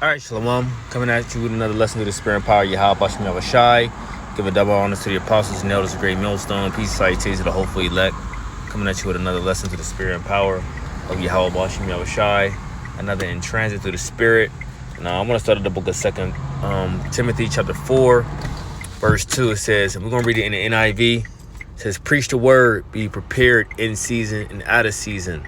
All right, Shalom. Coming at you with another lesson of the Spirit and Power. Yahweh Bashim Yahweh Shai. Give a double honor to the apostles and elders of Great Millstone. Peace, salutations to the hopeful elect. Coming at you with another lesson to the Spirit and Power of Yahweh Bashim Yahweh Shai. Another in transit through the Spirit. Now, I'm going to start at the book of 2 Timothy chapter 4, verse 2. It says, and we're going to read it in the NIV. It says, preach the word, be prepared in season and out of season.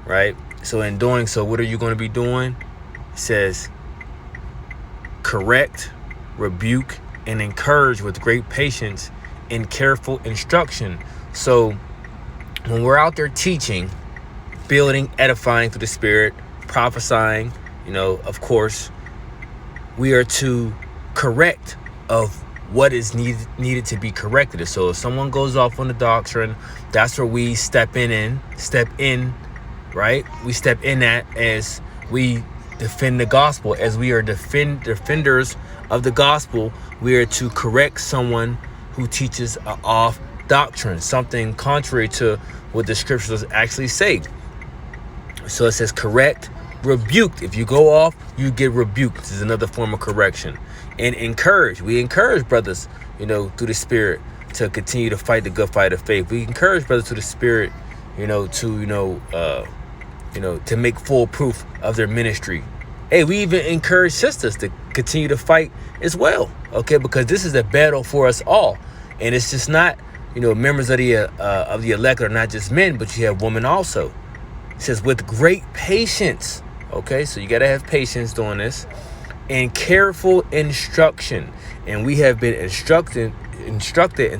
Right? So in doing so, what are you going to be doing? It says, correct, rebuke, and encourage with great patience and careful instruction. So when we're out there teaching, building, edifying through the Spirit, prophesying, of course, we are to correct of what is needed to be corrected. So if someone goes off on the doctrine, that's where we step in, right? We step in that as we defend the gospel. As we are defenders of the gospel, we are to correct someone who teaches an off doctrine, something contrary to what the scriptures actually say. So it says correct, rebuked. If you go off, you get rebuked. This is another form of correction. And encourage. We encourage brothers, through the Spirit to continue to fight the good fight of faith. We encourage brothers through the Spirit, to make full proof of their ministry. Hey, we even encourage sisters to continue to fight as well, okay? Because this is a battle for us all, and it's just not, members of the elect are not just men, but you have women also. It says with great patience, okay? So you got to have patience doing this, and careful instruction. And we have been instructed and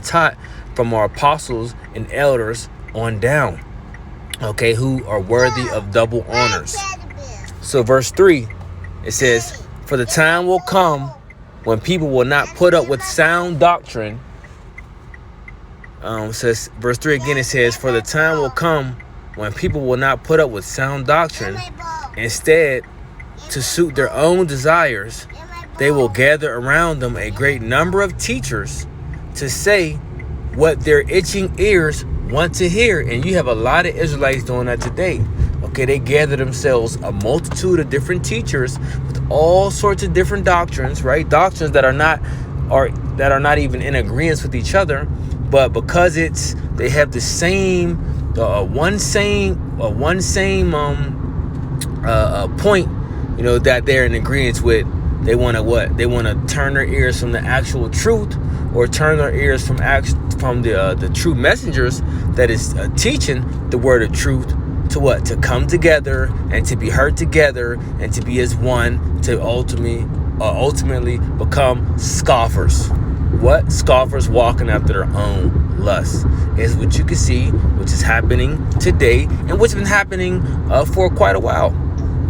taught from our apostles and elders on down, okay, who are worthy of double honors. So verse 3, it says, for the time will come when people will not put up with sound doctrine. Says verse 3 again, it says, for the time will come when people will not put up with sound doctrine. Instead, to suit their own desires, they will gather around them a great number of teachers to say what their itching ears want to hear. And you have a lot of Israelites doing that today. Okay, they gather themselves a multitude of different teachers with all sorts of different doctrines, right? Doctrines that are not even in agreement with each other, but because they have the same one same point, that they're in agreement with. They want to what? They want to turn their ears from the actual truth, or turn their ears from the true messengers that is teaching the word of truth, to what? To come together and to be heard together and to be as one, to ultimately become scoffers. What? Scoffers walking after their own lusts is what you can see, which is happening today and which has been happening for quite a while.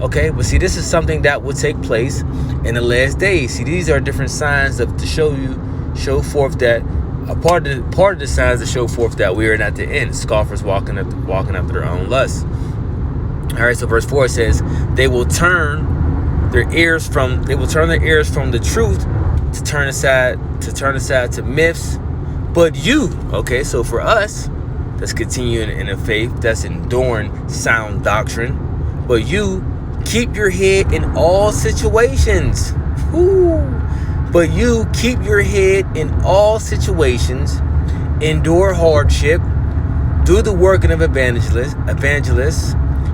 Okay, but see, this is something that will take place in the last days. See, these are different signs to show forth that a part of the signs to show forth that we are not the end. Scoffers walking after their own lusts. All right, so verse 4 says, they will turn their ears from the truth to turn aside to myths. But you, okay, so for us, that's continuing in the faith, that's enduring sound doctrine. But you keep your head in all situations. But you keep your head in all situations, endure hardship, do the working of evangelists,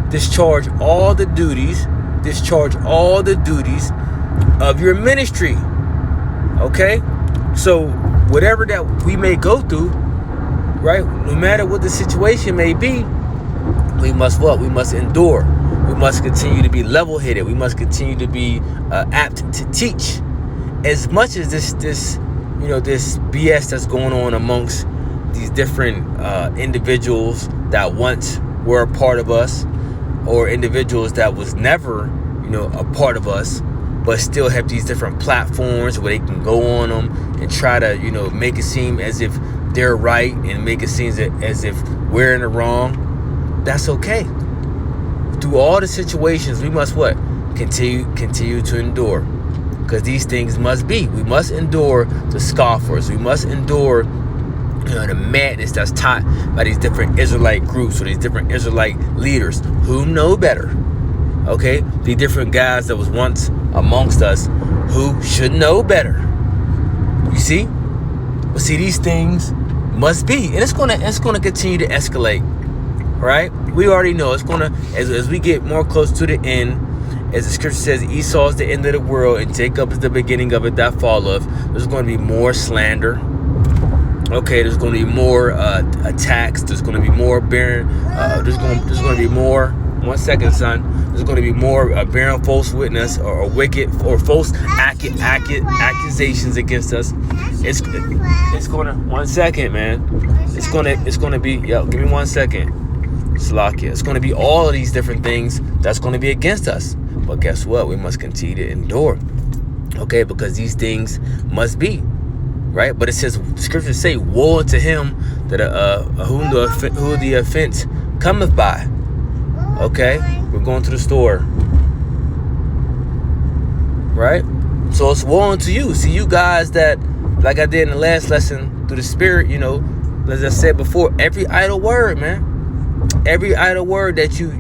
discharge all the duties of your ministry. Okay? So whatever that we may go through, right? No matter what the situation may be, we must what? We must endure. We must continue to be level-headed. We must continue to be apt to teach. As much as this BS that's going on amongst these different individuals that once were a part of us, or individuals that was never, a part of us, but still have these different platforms where they can go on them and try to, make it seem as if they're right and make it seem as if we're in the wrong. That's okay. Through all the situations, we must what? Continue to endure. Because these things must be. We must endure the scoffers. We must endure the madness that's taught by these different Israelite groups or these different Israelite leaders who know better. Okay, the different guys that was once amongst us who should know better. You see? But see, these things must be, and it's gonna continue to escalate. Right? We already know it's gonna, as we get more close to the end, as the scripture says, Esau is the end of the world and Jacob is the beginning of it that falleth. There's going to be more slander. Okay, there's going to be more attacks. There's going to be more bearing. There's going to be more. 1 second, son. There's going to be more bearing false witness or wicked or false accusations against us. It's going to. 1 second, man. It's going to be. Yo, give me 1 second. Slakia. It's going to be all of these different things that's going to be against us. But guess what? We must continue to endure. Okay, because these things must be. Right? But it says, scriptures say, woe unto him that who the offense cometh by. Okay? We're going to the store. Right? So it's woe unto you. See, you guys that, like I did in the last lesson, through the Spirit, you know, as I said before, every idle word, man. Every idle word that you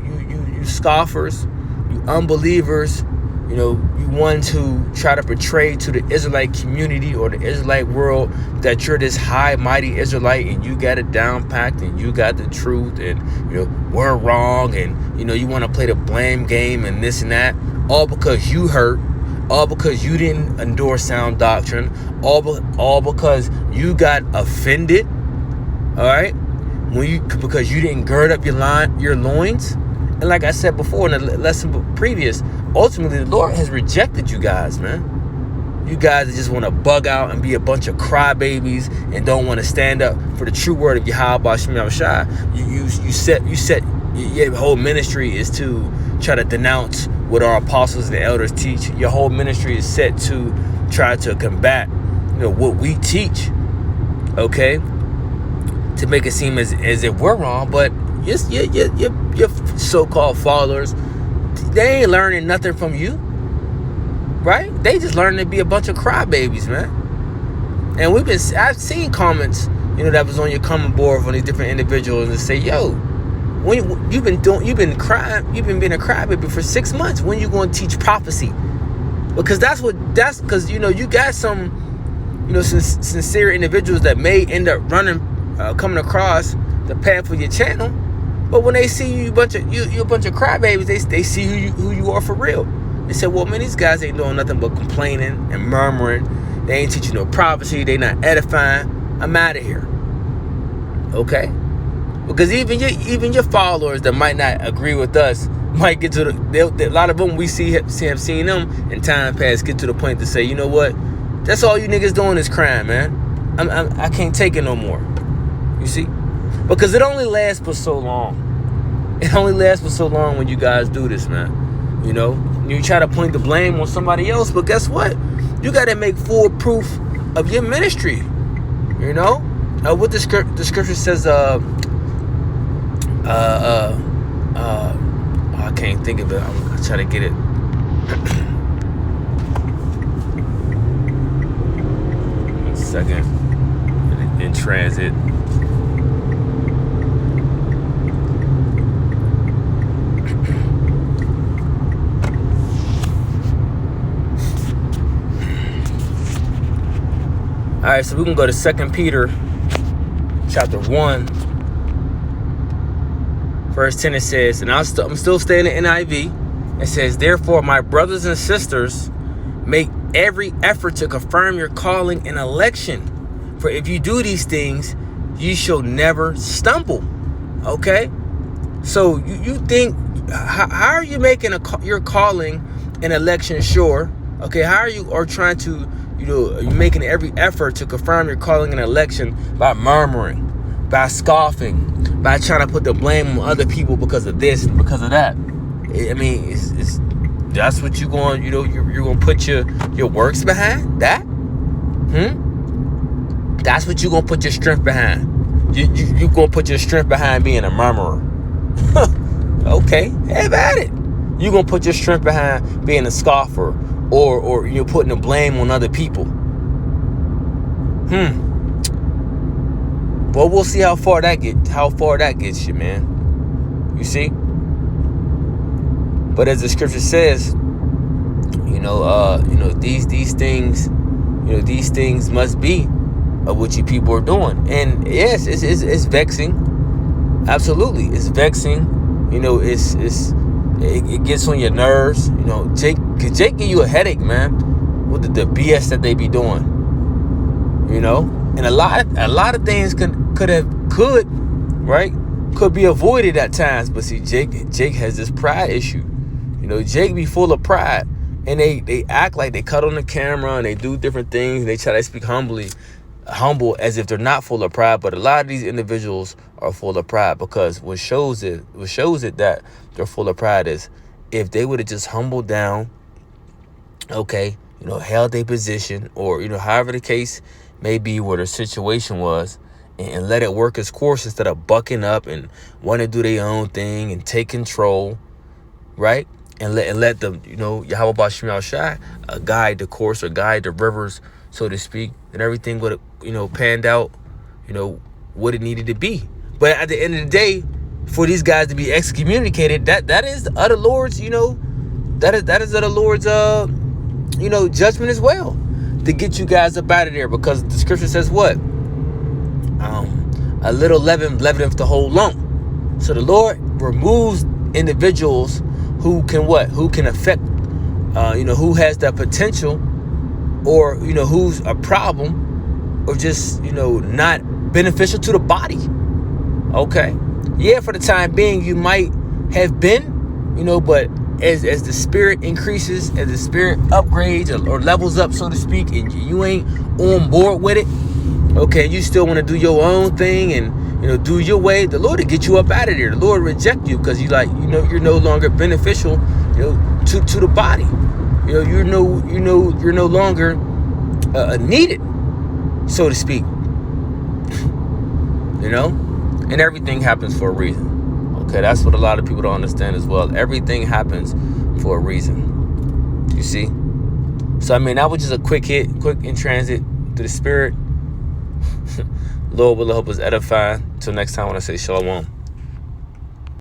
scoffers, you unbelievers, you know, you ones who try to portray to the Israelite community or the Israelite world that you're this high, mighty Israelite and you got it down packed and you got the truth and, you know, we're wrong and, you know, you want to play the blame game and this and that, all because you hurt, all because you didn't endure sound doctrine, all because you got offended, all right? Because you didn't gird up your loins. And like I said before in the lesson previous, ultimately the Lord has rejected you guys, man. You guys that just want to bug out and be a bunch of crybabies and don't want to stand up for the true word of Yahweh Shem Shai. You set your whole ministry is to try to denounce what our apostles and the elders teach. Your whole ministry is set to try to combat, you know, what we teach. Okay? To make it seem as if we're wrong, but your so-called followers, they ain't learning nothing from you, right? They just learning to be a bunch of crybabies, man. And I've seen comments, you know, that was on your comment board from these different individuals and say, yo, when you've been being a crybaby for 6 months. When you going to teach prophecy? Because because you know you got some, you know, sincere individuals that may end up coming across the path of your channel, but when they see you a bunch of crybabies, they see who you are for real. They say, well, man, these guys ain't doing nothing but complaining and murmuring. They ain't teaching no prophecy. They not edifying. I'm out of here. Okay, because even your followers that might not agree with us might get to a lot of them we have seen them in time past get to the point to say, you know what, that's all you niggas doing is crying, man. I can't take it no more. You see? Because it only lasts for so long. It only lasts for so long when you guys do this, man. You know? You try to point the blame on somebody else, but guess what? You got to make full proof of your ministry. You know? What the scripture says, I can't think of it. I'm trying to get it. One second. In transit. All right, so we can go to 2 Peter chapter 1, verse 10. It says, and I'm still staying in NIV. It says, therefore, my brothers and sisters, make every effort to confirm your calling and election. For if you do these things, you shall never stumble. Okay? So you think, how are you making your calling and election sure? Okay, how are you trying to, you know, you're making every effort to confirm your calling and election by murmuring, by scoffing, by trying to put the blame on other people because of this and because of that. I mean, that's what you're going, you know, you're going to put your works behind that? That's what you're going to put your strength behind. You're going to put your strength behind being a murmurer. Okay, have at it. You're going to put your strength behind being a scoffer or you're putting the blame on other people. Well, we'll see how far that gets you, man. You see? But as the scripture says, these things, these things must be of what you people are doing. And yes, it's vexing. Absolutely, it's vexing. It gets on your nerves. Jake give you a headache, man, with the BS that they be doing. And a lot of things could be avoided at times. But see, Jake has this pride issue. Jake be full of pride, and they act like they cut on the camera and they do different things. And they try to speak humble as if they're not full of pride. But a lot of these individuals are full of pride, because what shows it that they're full of pride is if they would have just humbled down, held their position, or however the case may be, where the situation was, and let it work its course instead of bucking up and want to do their own thing and take control, right? And let them, Yahweh Bashim Shai, guide the course or guide the rivers, so to speak, and everything would have, panned out, what it needed to be. But at the end of the day, for these guys to be excommunicated, that is of the Lord's, that is of the Lord's, judgment as well, to get you guys up out of there, because the scripture says what? A little leaven leaveneth the whole lump. So the Lord removes individuals who can affect, who has that potential, or, who's a problem, or just, not beneficial to the body. Okay. Yeah, for the time being, you might have been, but as the spirit increases, as the spirit upgrades or levels up, so to speak, and you ain't on board with it, okay, you still want to do your own thing and, do your way, the Lord will get you up out of there. The Lord will reject you, because you're no longer beneficial, to the body. You're no longer needed, so to speak. And everything happens for a reason. Okay, that's what a lot of people don't understand as well. Everything happens for a reason. You see? So, that was just a quick in transit to the spirit. Lord will help us edify. Till next time, when I say shalom.